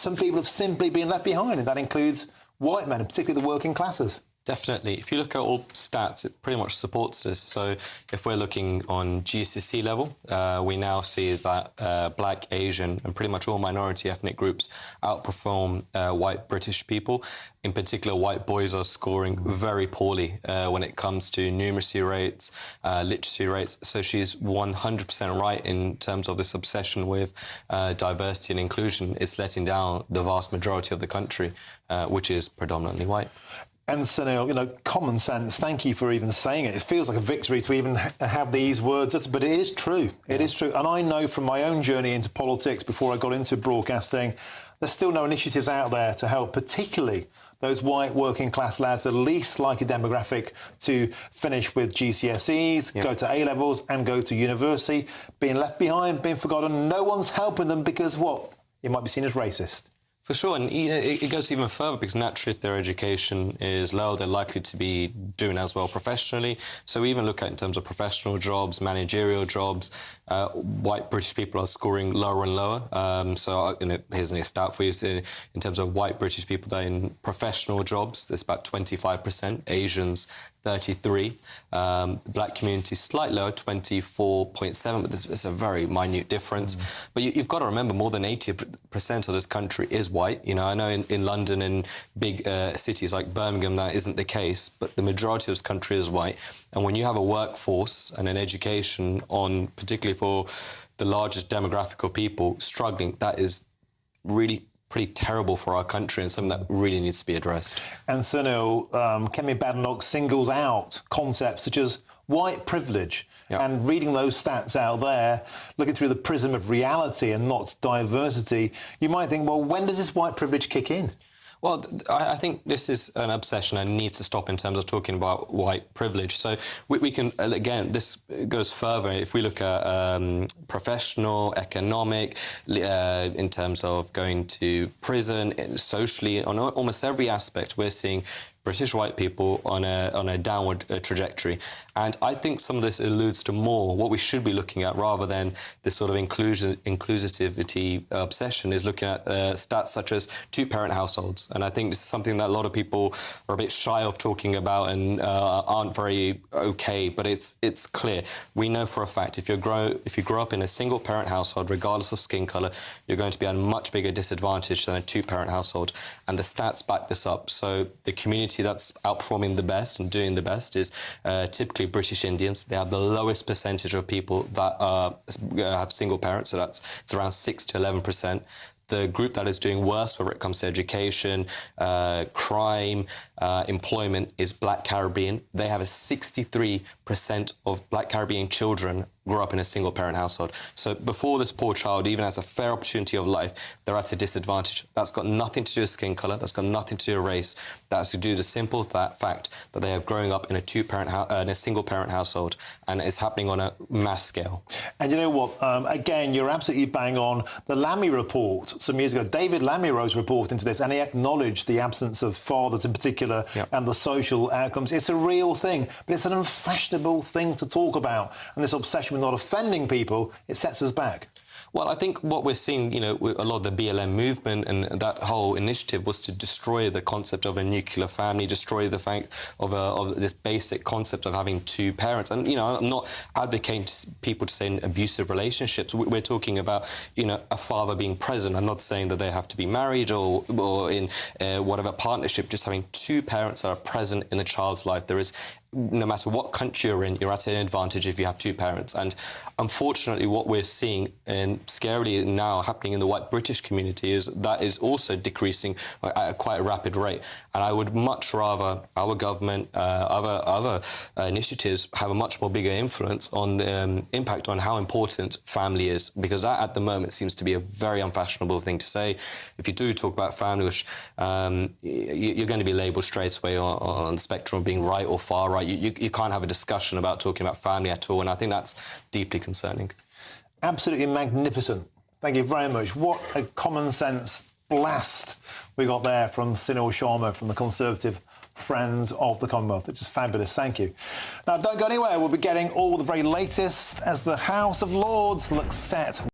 some people have simply been left behind, and that includes white men, and particularly the working classes. Definitely. If you look at all stats, it pretty much supports this. So if we're looking on GCSE level, we now see that Black, Asian and pretty much all minority ethnic groups outperform white British people. In particular, white boys are scoring very poorly when it comes to numeracy rates, literacy rates. So she's 100% right in terms of this obsession with diversity and inclusion. It's letting down the vast majority of the country, which is predominantly white. And Sunil, you know, common sense, thank you for even saying it. It feels like a victory to even have these words, but it is true. It is true. And I know from my own journey into politics before I got into broadcasting, there's still no initiatives out there to help, particularly those white working class lads, the least likely demographic to finish with GCSEs, go to A-levels and go to university, being left behind, being forgotten. No one's helping them because, what? You might be seen as racist. For sure, and it goes even further because naturally if their education is low, they're likely to be doing as well professionally. So we even look at in terms of professional jobs, managerial jobs, white British people are scoring lower and lower. So here's a stat for you. In terms of white British people that are in professional jobs, there's about 25%, Asians 33%, black community slightly lower, 24.7%, but it's a very minute difference. But you've got to remember more than 80% of this country is white. You know, I know in London and big cities like Birmingham that isn't the case, but the majority of this country is white. And when you have a workforce and an education on, particularly for the largest demographic of people struggling, that is really pretty terrible for our country and something that really needs to be addressed. And Sunil, Kemi Badenoch singles out concepts such as white privilege, and reading those stats out there, looking through the prism of reality and not diversity, you might think, well, when does this white privilege kick in? Well, I think this is an obsession and needs to stop in terms of talking about white privilege. So we can, again, this goes further. If we look at professional, economic, in terms of going to prison, socially, on almost every aspect, we're seeing British white people on a downward trajectory. And I think some of this alludes to more what we should be looking at rather than this sort of inclusivity obsession is looking at stats such as two-parent households. And I think this is something that a lot of people are a bit shy of talking about and aren't very okay, but it's clear. We know for a fact if you grow up in a single-parent household, regardless of skin colour, you're going to be at a much bigger disadvantage than a two-parent household. And the stats back this up. So the community that's outperforming the best and doing the best is typically British Indians. They have the lowest percentage of people that have single parents, so it's around 6 to 11%. The group that is doing worse when it comes to education, crime, employment is Black Caribbean. They have a 63% of Black Caribbean children grow up in a single-parent household. So before this poor child even has a fair opportunity of life, they're at a disadvantage. That's got nothing to do with skin colour. That's got nothing to do with race. That has to do with the simple fact that they are growing up in a single-parent household, and it's happening on a mass scale. And you know what? Again, you're absolutely bang on. The Lammy report some years ago, David Lammy wrote a report into this, and he acknowledged the absence of fathers in particular and the social outcomes. It's a real thing, but it's an unfashionable thing to talk about. And this obsession with not offending people, it sets us back. Well, I think what we're seeing, you know, with a lot of the BLM movement and that whole initiative was to destroy the concept of a nuclear family, destroy the fact of this basic concept of having two parents. And, you know, I'm not advocating people to stay in abusive relationships. We're talking about, you know, a father being present. I'm not saying that they have to be married or in whatever partnership, just having two parents that are present in the child's life. There is, no matter what country you're in, you're at an advantage if you have two parents. And unfortunately, what we're seeing, and scarily now happening in the white British community, is that is also decreasing at quite a rapid rate. And I would much rather our government, other initiatives have a much more bigger influence on the impact on how important family is, because that at the moment seems to be a very unfashionable thing to say. If you do talk about family, which you're going to be labelled straight away on the spectrum of being right or far right. You can't have a discussion about talking about family at all, and I think that's deeply concerning. Absolutely magnificent. Thank you very much. What a common sense blast we got there from Sunil Sharma from the Conservative Friends of the Commonwealth. It's just fabulous. Thank you. Now, don't go anywhere. We'll be getting all the very latest as the House of Lords looks set